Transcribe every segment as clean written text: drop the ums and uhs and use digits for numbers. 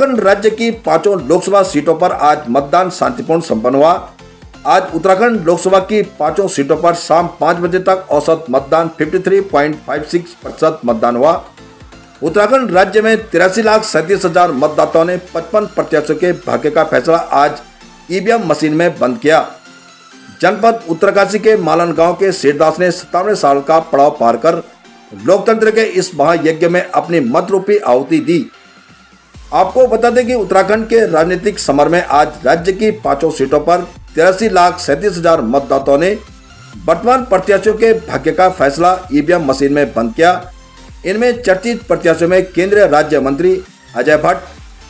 उत्तराखंड राज्य की 5 लोकसभा सीटों पर आज मतदान शांतिपूर्ण संपन्न हुआ। आज उत्तराखंड लोकसभा की 5 सीटों पर शाम 5 बजे तक औसत मतदान 53.56% मतदान हुआ। उत्तराखंड राज्य में 83,37,000 मतदाताओं ने 55 प्रत्याशियों के भाग्य का फैसला आज ईवीएम मशीन में बंद किया। जनपद उत्तरकाशी के मालन गांव के शेरदास ने 97 साल का पड़ाव पार कर लोकतंत्र के इस महायज्ञ में अपनी मत रूपी आहुति दी। आपको बता दें कि उत्तराखंड के राजनीतिक समर में आज राज्य की 5 सीटों पर 83,37,000 मतदाताओं ने वर्तमान प्रत्याशियों के भाग्य का फैसला ईवीएम मशीन में बंद किया। इनमें चर्चित प्रत्याशियों में केंद्रीय राज्य मंत्री अजय भट्ट,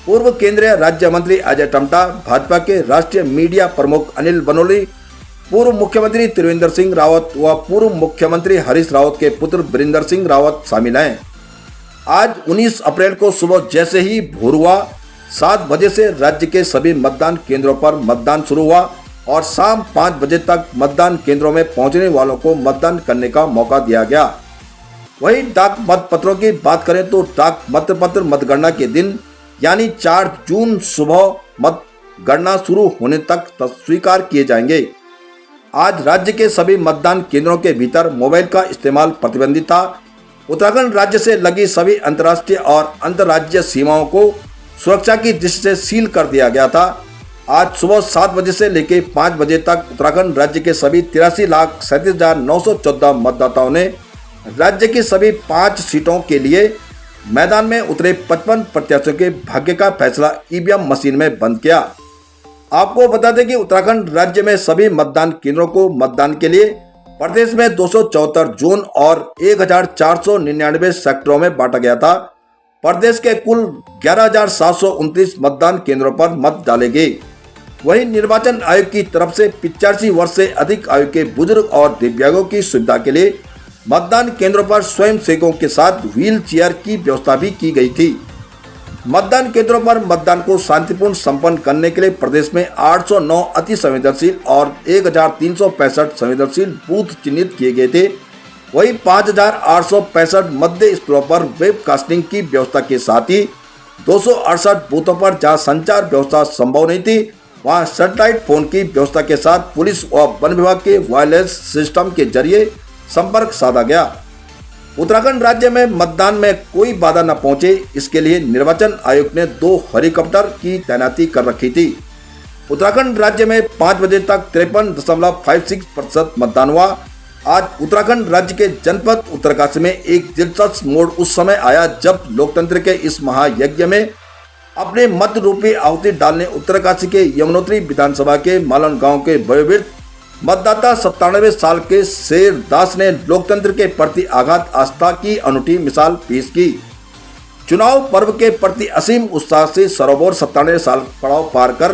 पूर्व केंद्रीय राज्य मंत्री अजय टम्टा, भाजपा के राष्ट्रीय मीडिया प्रमुख अनिल बनोली, पूर्व मुख्यमंत्री त्रिवेंद्र सिंह रावत व पूर्व मुख्यमंत्री हरीश रावत के पुत्र वीरेंद्र सिंह रावत शामिल हैं। आज 19 अप्रैल को सुबह जैसे ही भोर हुआ 7 बजे से राज्य के सभी मतदान केंद्रों पर मतदान शुरू हुआ और शाम 5 बजे तक मतदान केंद्रों में पहुंचने वालों को मतदान करने का मौका दिया गया। वहीं डाक मतपत्रों की बात करें तो डाक मतपत्र मतगणना के दिन यानी 4 जून सुबह मतगणना शुरू होने तक स्वीकार किए जाएंगे। आज राज्य के सभी मतदान केंद्रों के भीतर मोबाइल का इस्तेमाल प्रतिबंधित था। उत्तराखंड राज्य से लगी सभी अंतर्राष्ट्रीय और अंतर्राज्यीय सीमाओं को सुरक्षा की दृष्टि से सील कर दिया गया था। आज सुबह 7 बजे से लेकर 5 बजे तक उत्तराखंड राज्य के सभी 83,37,914 मतदाताओं ने राज्य की सभी 5 सीटों के लिए मैदान में उतरे 55 प्रत्याशियों के भाग्य का फैसला ईवीएम मशीन में बंद किया। आपको बता दें कि उत्तराखंड राज्य में सभी मतदान केंद्रों को मतदान के लिए प्रदेश में 274 जोन और 1,499 सेक्टरों में बांटा गया था। प्रदेश के कुल 11,729 मतदान केंद्रों पर मत डाले गए। वहीं निर्वाचन आयोग की तरफ से 85 वर्ष से अधिक आयु के बुजुर्ग और दिव्यांगों की सुविधा के लिए मतदान केंद्रों पर स्वयं सेवकों के साथ व्हील चेयर की व्यवस्था भी की गई थी। मतदान केंद्रों पर मतदान को शांतिपूर्ण संपन्न करने के लिए प्रदेश में 809 अति संवेदनशील और 1,365 संवेदनशील बूथ चिन्हित किए गए थे। वहीं 5,865 मध्य स्थलों पर वेबकास्टिंग की व्यवस्था के साथ ही 268 बूथों पर जहां संचार व्यवस्था संभव नहीं थी वहां सैटेलाइट फोन की व्यवस्था के साथ पुलिस और वन विभाग के वायरलेस सिस्टम के जरिए संपर्क साधा गया। उत्तराखंड राज्य में मतदान में कोई बाधा न पहुंचे इसके लिए निर्वाचन आयोग ने 2 हेलीकॉप्टर की तैनाती कर रखी थी। उत्तराखंड राज्य में 5 बजे तक 53.56% मतदान हुआ। आज उत्तराखंड राज्य के जनपद उत्तरकाशी में एक दिलचस्प मोड़ उस समय आया जब लोकतंत्र के इस महायज्ञ में अपने मत रूपी आहुति डालने उत्तरकाशी के यमुनोत्री विधानसभा के मालन गांव के वयोवृद्ध मतदाता 97 साल के शेरदास ने लोकतंत्र के प्रति आघात आस्था की अनूठी मिसाल पेश की। चुनाव पर्व के प्रति असीम उत्साह से सरोवर 97 साल पड़ाव पार कर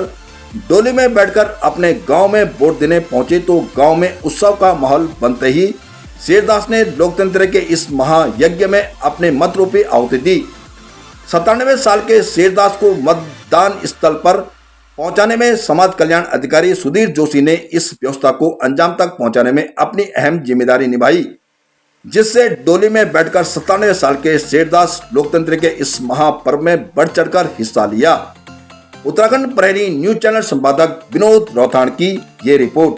डोली में बैठकर अपने गांव में वोट देने पहुंचे तो गांव में उत्सव का माहौल बनते ही शेरदास ने लोकतंत्र के इस महायज्ञ में अपने मत रूपी आहुति दी। 97 साल के शेरदास को मतदान स्थल पर पहुंचाने में समाज कल्याण अधिकारी सुधीर जोशी ने इस व्यवस्था को अंजाम तक पहुंचाने में अपनी अहम जिम्मेदारी निभाई, जिससे डोली में बैठकर 97 साल के शेरदास लोकतंत्र के इस महापर्व में बढ़ चढ़कर हिस्सा लिया। उत्तराखंड प्रहरी न्यूज चैनल संपादक विनोद रौथाण की ये रिपोर्ट।